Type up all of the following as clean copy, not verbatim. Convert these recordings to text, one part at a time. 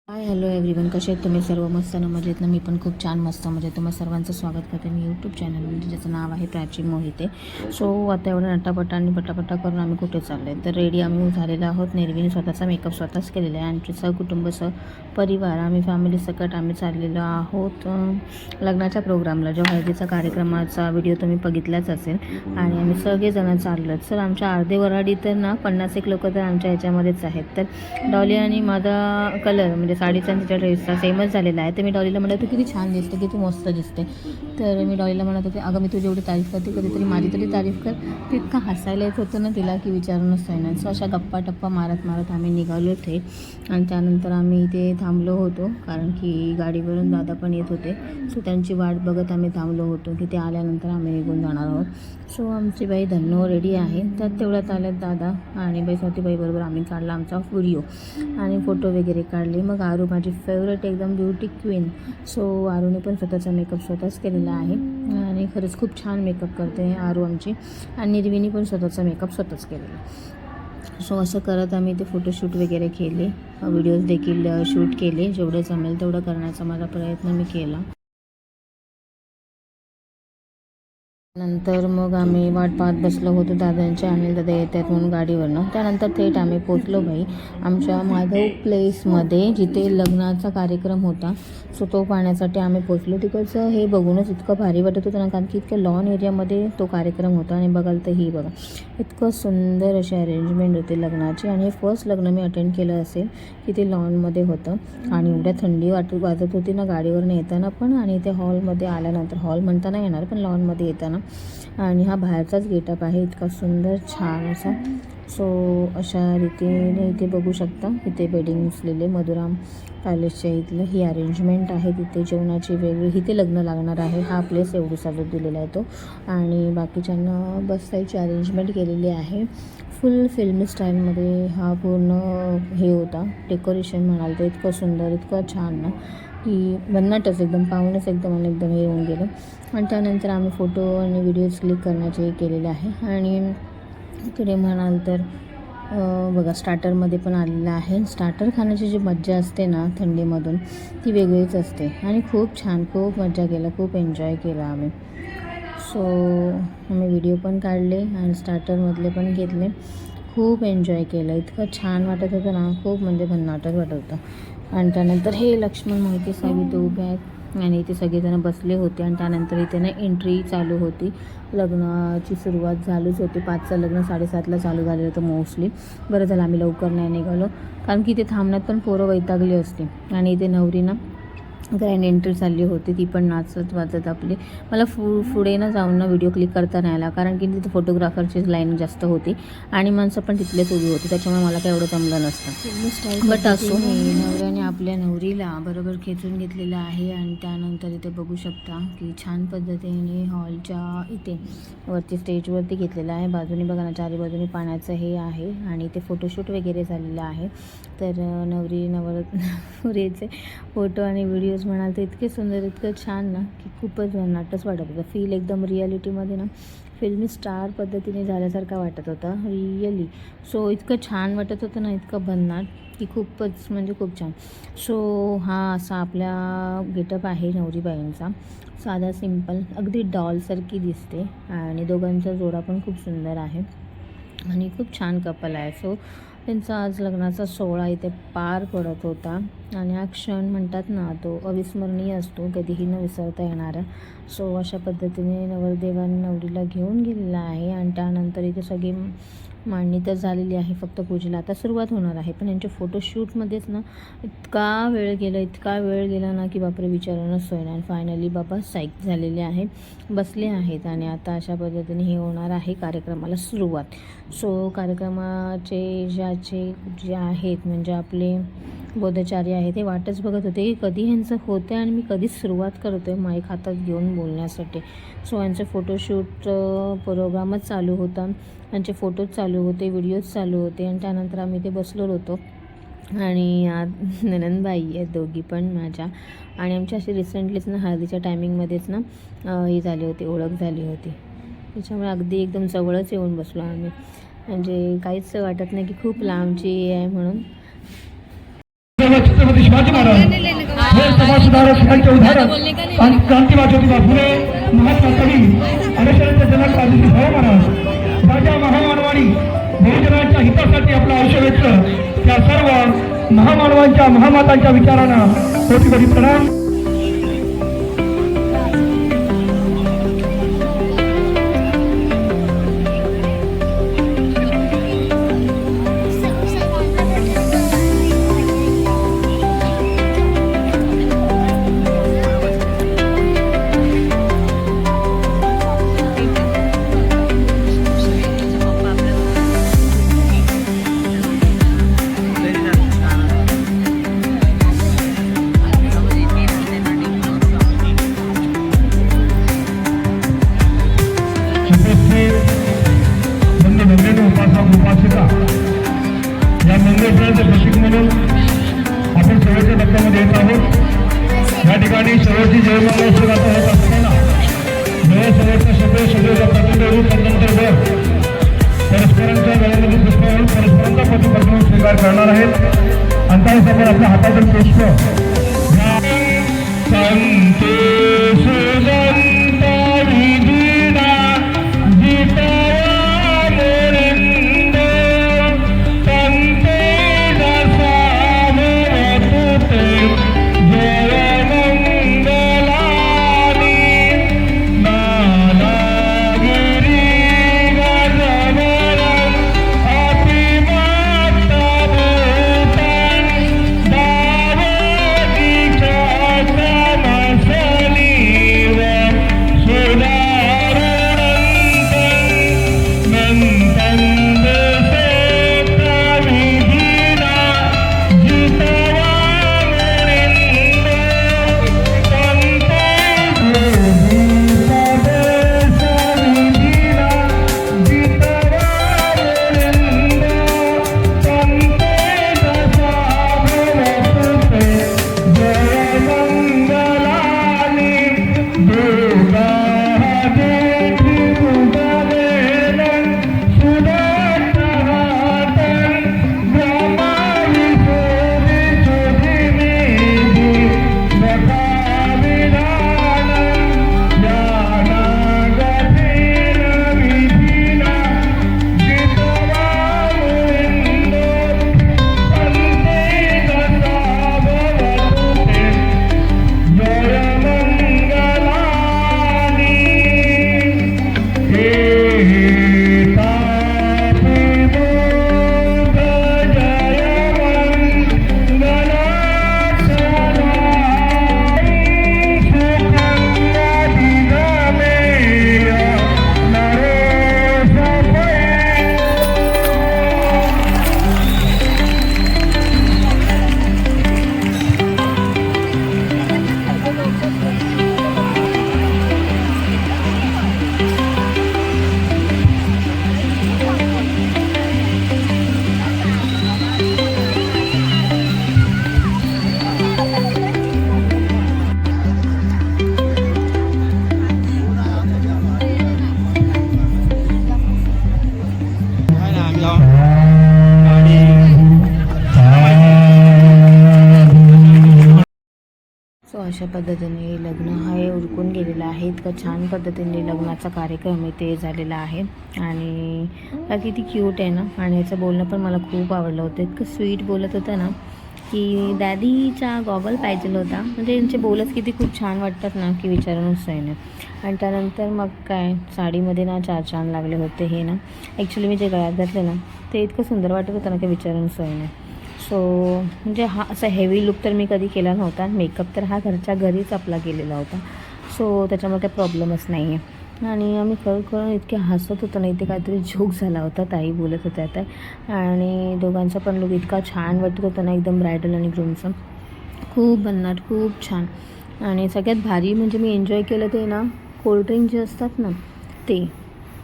Hi hello everyone, कसे आहेत तुम्ही सर्व? मस्त ना, मजेत ना? मी पण खूप छान मस्त म्हणजे तुम्हा सर्वांचं स्वागत करते मी यूट्यूब चॅनलमध्ये, ज्याचं नाव आहे प्राची मोहिते. सो आता एवढं नटापटा आणि पटापटा करून आम्ही कुठे चाललो आहे तर रेडी आम्ही झालेलो आहोत. निर्वीने स्वतःचा मेकअप स्वतःच केलेला आहे. आमचे सहकुटुंब परिवार आम्ही फॅमिली सकट आम्ही चाललेलो आहोत लग्नाच्या प्रोग्रामला. जो हळदीचा कार्यक्रमाचा व्हिडिओ तुम्ही बघितलाच असेल. आणि आम्ही सगळेजण चाललो आहेत. सर आमच्या अर्धे वराडी तर ना 50 एक लोक तर आमच्या ह्याच्यामध्येच आहेत. तर डॉली आणि माझा कलर म्हणजे साडीचा आणि तिच्या ड्रेसचा सेमच झालेला आहे. तर मी डॉलीला म्हणत होते, किती छान दिसते, किती मस्त दिसते. तर मी डॉलीला म्हणत होते, अगं मी तुझी एवढी तारीफ करते, कधीतरी माझी तरी तारीफ कर. तितका हसायला येत होतं ना तिला की विचारूनच ना. सो अशा गप्पा टप्पा मारत मारत आम्ही निघालो होते. आणि त्यानंतर आम्ही इथे थांबलो होतो कारण की गाडीवरून दादा पण येत होते. सो त्यांची वाट बघत आम्ही थांबलो होतो की ते आल्यानंतर आम्ही निघून जाणार आहोत. सो आमची बाई धन्नो रेडी आहे. त्यात तेवढ्यात आल्यात दादा आणि बाई स्वातीबाईबरोबर आम्ही काढला आमचा व्हिडिओ आणि फोटो वगैरे काढले. मग आरू माझी फेवरेट एकदम ब्युटी क्वीन. सो आरूने पण स्वतःचा मेकअप स्वतःच केलेला आहे आणि खरंच खूप छान मेकअप करते आरू आमची. आणि निर्वीनी पण स्वतःचा मेकअप स्वतःच केलेला. सो असं करत आम्ही ते फोटोशूट वगैरे केले, व्हिडिओज देखील शूट केले. जेवढं जमेल तेवढं करण्याचा माझा प्रयत्न मी केला. नंतर मग आम्ही वाट पाहत बसलो होतो दादांच्या, अनिल दादा येत आहेत म्हणून गाडीवरनं. त्यानंतर थेट आम्ही पोचलो बाई आमच्या माधव प्लेसमध्ये, जिथे लग्नाचा कार्यक्रम होता. सो तो पाहण्यासाठी आम्ही पोचलो. तिकडचं हे बघूनच इतकं भारी वाटत होतं ना, कारण की इतक्या लॉन एरियामध्ये तो कार्यक्रम होता. आणि बघाल तर ही बघा, इतकं सुंदर अशी अरेंजमेंट होते लग्नाची. आणि हे फर्स्ट लग्न मी अटेंड केलं असेल की ते लॉनमध्ये होतं. आणि एवढ्या थंडी वाजत होती ना गाडीवरनं येताना पण, आणि इथे हॉलमध्ये आल्यानंतर, हॉल म्हणता नाही येणार पण लॉनमध्ये येताना. आणि हा बाहेरचाच गेटअप आहे, इतका सुंदर छान असा. सो अशा रीतीने इथे बघू शकता. इथे बेडिंग असलेले मधुराम पॅलेसच्या इथलं ही अरेंजमेंट आहे. तिथे जेवणाची वेगळी, इथे लग्न लागणार आहे. हा प्लेस एवढी साजत दिलेला आहे तो. आणि बाकीच्यांना बसायची अरेंजमेंट केलेली आहे. फुल फिल्मी स्टाईलमध्ये हा पूर्ण हे होता. डेकोरेशन म्हणाल तर इतकं सुंदर, इतकं छान ना की भन्नाटच एकदम, पाहूनच एकदम हे होऊन गेलं. आणि त्यानंतर आम्ही फोटो आणि व्हिडिओज क्लिक करण्याचे केलेले आहे. आणि इकडे म्हणाल तर बघा स्टार्टरमध्ये पण आलेलं आहे. स्टार्टर खाण्याची जी मज्जा असते ना थंडीमधून, ती वेगळीच असते. आणि खूप छान, खूप मज्जा केलं, खूप एन्जॉय केलं आम्ही. सो आम्ही व्हिडिओ पण काढले आणि स्टार्टरमधले पण घेतले. खूप एन्जॉय केलं, इतकं छान वाटत होतं ना, खूप म्हणजे भन्नाटच वाटत होतं. आणि त्यानंतर हे लक्ष्मण मोहिते साहेब इथे उभे आहेत आणि इथे सगळेजण बसले होते. आणि त्यानंतर इथे ना एंट्री चालू होती. लग्नाची सुरुवात झालीच होती. 5चं लग्न 7:30ला चालू झालं होतं मोस्टली. बरं झालं आम्ही लवकर नाही निघालो, कारण की इथे थांबण्यात पण पोरं वैतागली असते. आणि इथे नवरी ना ग्रँड एंट्री चालली होती, ती पण नाचत वाजत आपली. मला पुढे ना जाऊन ना व्हिडिओ क्लिक करता नाही आला, कारण की तिथे फोटोग्राफरचीच लाईन जास्त होती आणि माणसं पण तिथलेच उभी होती. त्याच्यामुळे मला काही एवढं जमलं नसतं. बट असो, नवऱ्याने आपल्या नवरीला बरोबर खेचून घेतलेलं आहे. आणि त्यानंतर इथे बघू शकता की छान पद्धतीने हॉलच्या इथे वरती स्टेजवरती घेतलेलं आहे. बाजूने बघा ना, चारी बाजूने पाण्याचं हे आहे. आणि इथे फोटोशूट वगैरे झालेलं आहे. तर नवरीचे फोटो आणि व्हिडिओज म्हणाल तर इतके सुंदर, इतकं छान ना की खूपच भन्नाटच वाटत होतं. फील एकदम रियालिटीमध्ये ना फिल्मी स्टार पद्धतीने झाल्यासारखा वाटत होता रिअली. सो इतकं छान वाटत होतं ना, इतकं भन्नाट की खूपच म्हणजे खूप छान. सो हा असा आपला गेटअप आहे नवरीबाईंचा. साधा सिंपल, अगदी डॉलसारखी दिसते. आणि दोघांचा जोडा पण खूप सुंदर आहे आणि खूप छान कपल आहे. सो त्यांचा आज लग्नाचा सोहळा इथे पार पडत होता. आणि हा क्षण म्हणतात ना, तो अविस्मरणीय असतो, कधीही न विसरता येणारा. सो अशा पद्धतीने नवरदेवाने नवरीला घेऊन गेलेला आहे. आणि त्यानंतर इथे सगळी मांडणी तर झालेली आहे, फक्त पूजेला आता सुरुवात होणार आहे. पण यांच्या फोटोशूटमध्येच ना इतका वेळ गेला ना की बापरे, विचारूनच सोय नाही. फायनली बाबा साईक झालेले आहे, बसले आहेत. आणि आता अशा पद्धतीने हे होणार आहे कार्यक्रमाला सुरुवात. सो कार्यक्रमाचे जे आहेत म्हणजे आपले बोधाचार्य आहे, ते वाटच बघत होते की कधी ह्यांचं होतं आणि मी कधी सुरुवात करतो आहे माईक हातात घेऊन बोलण्यासाठी. सो यांचे फोटोशूट प्रोग्रामच चालू होता, त्यांचे फोटोज चालू होते, व्हिडिओज चालू होते. आणि त्यानंतर आम्ही ते बसलो होतो. आणि ननंदबाई आहेत दोघी पण माझ्या. आणि आमची अशी रिसेंटलीच ना हळदीच्या टायमिंगमध्येच ना ही झाली होती, ओळख झाली होती. त्याच्यामुळे अगदी एकदम जवळच येऊन बसलो आम्ही, म्हणजे काहीच वाटत नाही की खूप लांबची आहे म्हणून. छत्रपती शिवाजी महाराज हे समाज सुधारक यांचे उदाहरण आणि क्रांतिवादी ज्योतिबा फुले महात्मा कवी आरक्षणाचे जनक आदित्य भाऊ महाराज राजा महामानवानी बहुजनांच्या हितासाठी आपलं आयुष्य वेचलं त्या सर्व महामानवांच्या महामातांच्या विचारांना कोटी कोटी प्रणाम. या मंगळाचे प्रतीक म्हणून आपण सर्वच्या लग्नामध्ये येत आहोत. या ठिकाणी सर्वची जयमाला सुरुवात होत असताना जय सर्वच्या सगळे प्रतिनिधी पद्धतीवर परस्परांच्या गळ्यामध्ये पुष्प घालून परस्परांचा प्रतिपत्न स्वीकार करणार आहेत. आणि त्यावेळेस आपण आपल्या हातातील पुष्प अशा पद्धतीने लग्न हे उरकून गेलेलं आहे. इतकं छान पद्धतीने लग्नाचा कार्यक्रम इथे झालेला आहे आणि किती क्यूट आहे ना. आणि याचं बोलणं पण मला खूप आवडलं होतं. इतकं स्वीट बोलत होतं ना की डॅडीचा गॉगल पाहिजे होता. म्हणजे यांचे बोलच किती खूप छान वाटतात ना की विचारूनच सोय नाही. आणि त्यानंतर मग काय साडीमध्ये ना 4 चांद लागले होते. हे ना ॲक्च्युली मी जे गळ्यात घातले ना ते इतकं सुंदर वाटत होतं ना की विचारून सोय नाही. सो म्हणजे हा असा हेवी लुक तर मी कधी केला नव्हता. मेकअप तर हा घरच्या घरीच आपला केलेला होता. सो त्याच्यामुळे काही प्रॉब्लेमच नाही आहे. आणि आम्ही कळून इतके हसत होतो ना. इथे काहीतरी जोक झाला होता. ताई बोलत होत्या त्या. आणि दोघांचा पण लुक इतका छान वाटत होता ना एकदम ब्रायडल आणि ग्रूमचं. खूप भन्नाट खूप छान. आणि सगळ्यात भारी म्हणजे मी एन्जॉय केलं ते ना कोल्ड्रिंक जे असतात ना ते.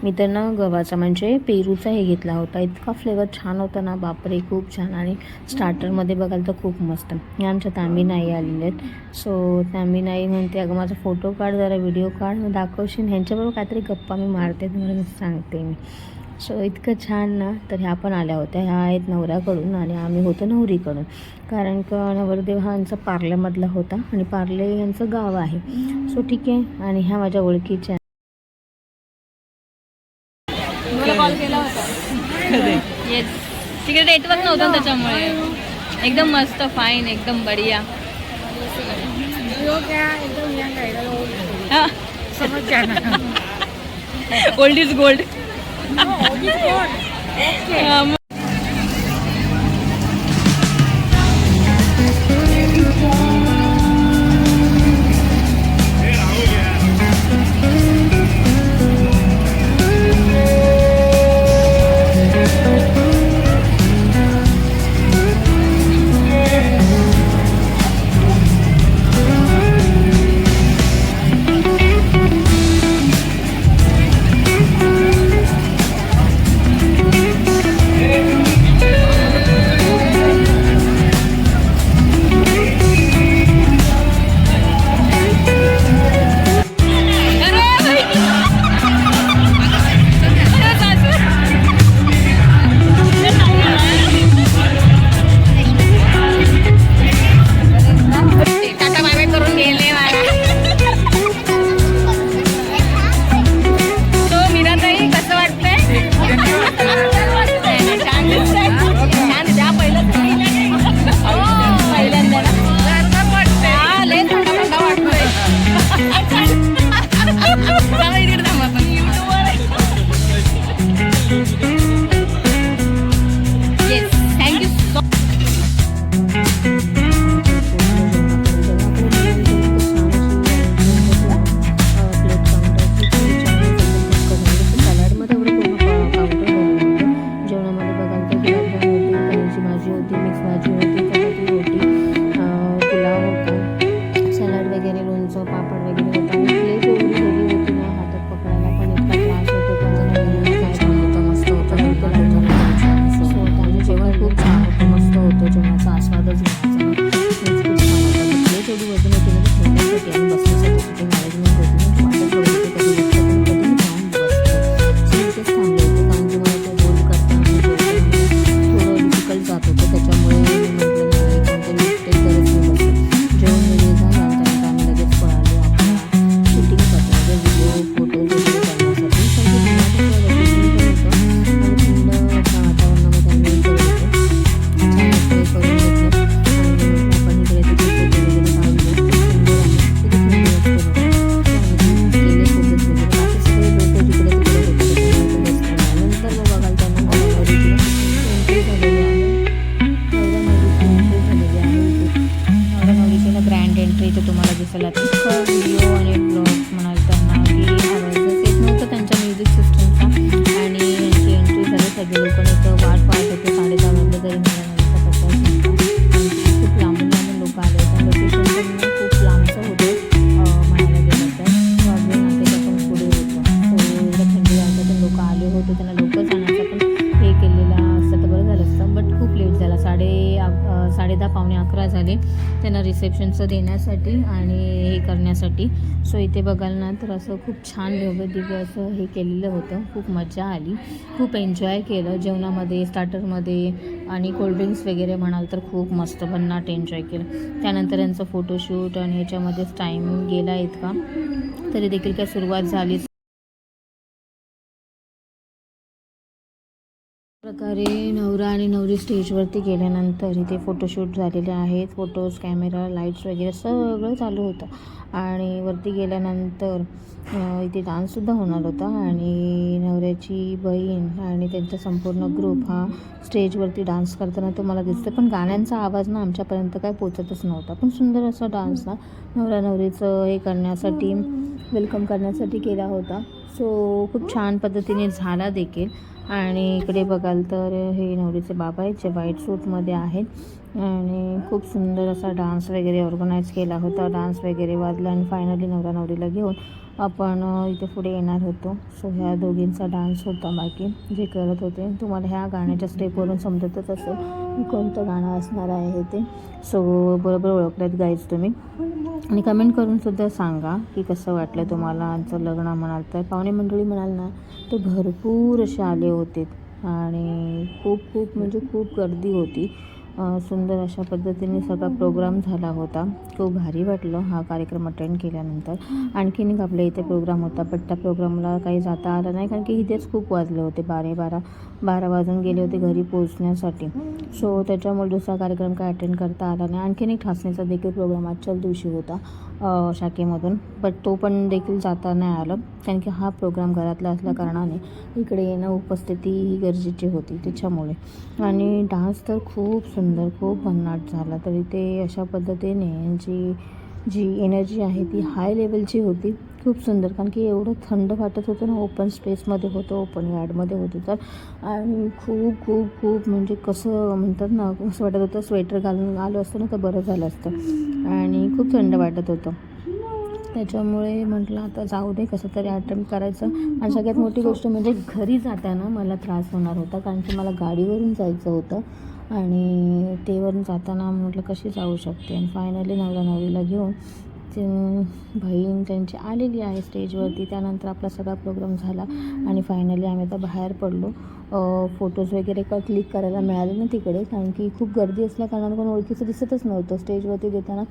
मी तर ना गव्हाचा म्हणजे पेरूचा हे घेतला होता. इतका फ्लेवर छान होता ना बापरे खूप छान. आणि स्टार्टरमध्ये बघाल तर खूप मस्त. हे आमच्या तांबी नाही आलेले आहेत. सो तांबी नाही म्हणते अगं माझा फोटो काढ जरा व्हिडिओ काढ मग दाखवशील. ह्यांच्याबरोबर काहीतरी गप्पा मी मारते तुम्हाला मी सांगते मी. सो इतकं छान ना. तर ह्या पण आल्या होत्या. ह्या आहेत नवऱ्याकडून आणि आम्ही होतो नवरीकडून. कारण का नवरदेव हा यांचा पार्ल्यामधला होता आणि पार्ले यांचं गाव आहे. सो ठीक आहे. आणि ह्या माझ्या ओळखीच्या. मला कॉल केला होता. येस, तिकडे नेटवर्क नव्हतं त्याच्यामुळे. एकदम मस्त, फाईन, एकदम बढिया. Old is gold. रिसेप्शनचं देण्यासाठी आणि हे करण्यासाठी. सो इथे बघाल ना तर असं खूप छान भव्य दिव्य असं हे केलेलं होतं. खूप मजा आली, खूप एन्जॉय केलं जेवणामध्ये, स्टार्टरमध्ये आणि कोल्ड्रिंक्स वगैरे म्हणाल तर खूप मस्त भन्नाट एन्जॉय केलं. त्यानंतर यांचं फोटोशूट आणि ह्याच्यामध्येच टाईम गेला इतका, तरी देखील काय सुरुवात झाली. प्रकारे नवरा आणि नवरी स्टेजवरती गेल्यानंतर इथे फोटोशूट झालेले आहेत. फोटोज, कॅमेरा, लाईट्स वगैरे सगळं चालू होतं आणि वरती गेल्यानंतर इथे डान्ससुद्धा होणार होता आणि नवऱ्याची बहीण आणि त्यांचा संपूर्ण ग्रुप हा स्टेजवरती डान्स करताना तुम्हाला दिसतं. पण गाण्यांचा आवाज ना आमच्यापर्यंत काय पोचतच नव्हता. पण सुंदर असा डान्स ना नवरा नवरीचं हे करण्यासाठी, वेलकम करण्यासाठी केला होता. सो खूप छान पद्धतीने झाला देखील. आणि इकडे बघाल तर हे नवरीचे बाबा आहेत जे व्हाईट सूटमध्ये आहेत आणि खूप सुंदर असा डान्स वगैरे ऑर्गनाईज केला होता. डान्स वगैरे वाजला आणि फायनली नवरा नवरीला घेऊन आपण इथे पुढे येणार होतो. सो ह्या दोघींचा डान्स होता बाकी जे करत होते. तुम्हाला ह्या गाण्याच्या स्टेपवरून समजतच असेल की कोणतं गाणं असणार आहे ते. सो बरोबर ओळखलेत गाईज तुम्ही. आणि कमेंट करून सुद्धा सांगा की कसं वाटलं तुम्हाला आमचं लग्न. म्हणाल तर पाहुणे मंडळी म्हणाल ना ते भरपूर असे आले होते आणि खूप म्हणजे खूप गर्दी होती. सुंदर अशा पद्धतीने सगळा प्रोग्राम झाला होता. खूप भारी वाटलं हा कार्यक्रम अटेंड केल्यानंतर. आणखीन एक आपल्या इथे प्रोग्राम होता बट त्या प्रोग्रामला काही जाता आलं नाही कारण की इथेच खूप वाजले होते. 12 वाजून गेले होते घरी पोहोचण्यासाठी. सो त्याच्यामुळे दुसरा कार्यक्रम काय अटेंड करता आला नाही. आणखीन एक ठासणीचा देखील प्रोग्राम आजच्याच दिवशी होता शाखेमधून बट तो पण देखील जाता नाही आलं कारण की हा प्रोग्राम घरातला असल्या कारणाने इकडे येणं उपस्थिती ही गरजेची होती त्याच्यामुळे. आणि डान्स तर खूप सुंदर खूप भन्नाट झाला. तर इथे अशा पद्धतीने जी एनर्जी आहे ती हाय लेवलची होती. खूप सुंदर कारण की एवढं थंड वाटत होतं ना. ओपन स्पेसमध्ये होतं ओपन यार्डमध्ये होतं तर आणि खूप म्हणजे कसं म्हणतात ना असं वाटत होतं स्वेटर घालून आलो असतं ना तर बरं झालं असतं आणि खूप थंड वाटत होतं. त्याच्यामुळे म्हटलं आता जाऊ दे कसं तरी अटेम्प्ट करायचं. आणि सगळ्यात मोठी गोष्ट म्हणजे घरी जाताना मला त्रास होणार होता कारण की मला गाडीवरून जायचं होतं आणि तेवरून जाताना म्हटलं कशी जाऊ शकते. आणि फायनली नवरा नवरीला घेऊन बहीण त्यांची आलेली आहे स्टेजवरती. त्यानंतर आपला सगळा प्रोग्राम झाला आणि फायनली आम्ही आता बाहेर पडलो. फोटोज वगैरे क्लिक करायला मिळाले ना तिकडे कारण की खूप गर्दी असल्या कारणानं कोण ओळखीचं दिसतच नव्हतं स्टेजवरती देताना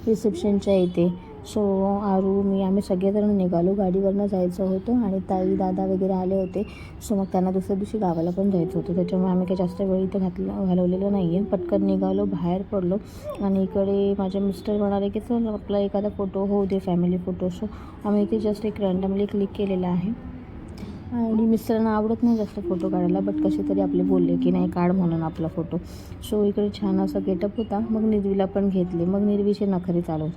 रिसेप्शनच्या इथे. सो आम्ही सगळेजण निघालो. गाडीवरनं जायचं होतं आणि ताई दादा वगैरे आले होते. सो मग त्यांना दुसऱ्या दिवशी गावाला पण जायचं होतं त्याच्यामुळे आम्ही काही जास्त वेळ इथं घालवलेलं नाही आहे. पटकन निघालो बाहेर पडलो आणि इकडे माझे मिस्टर म्हणाले की चल आपला एखादा फोटो होऊ दे फॅमिली फोटो. सो आम्ही इथे जस्ट एक रँडमली क्लिक केलेला आहे. आणि मिस्टरांना आवडत नाही जास्त फोटो काढायला बट कसे तरी आपले बोलले की नाही काढ म्हणून आपला फोटो. सो इकडे छान असा गेटअप होता. मग निर्वीला पण घेतले. मग निर्वीचे नखरे चालू झाले.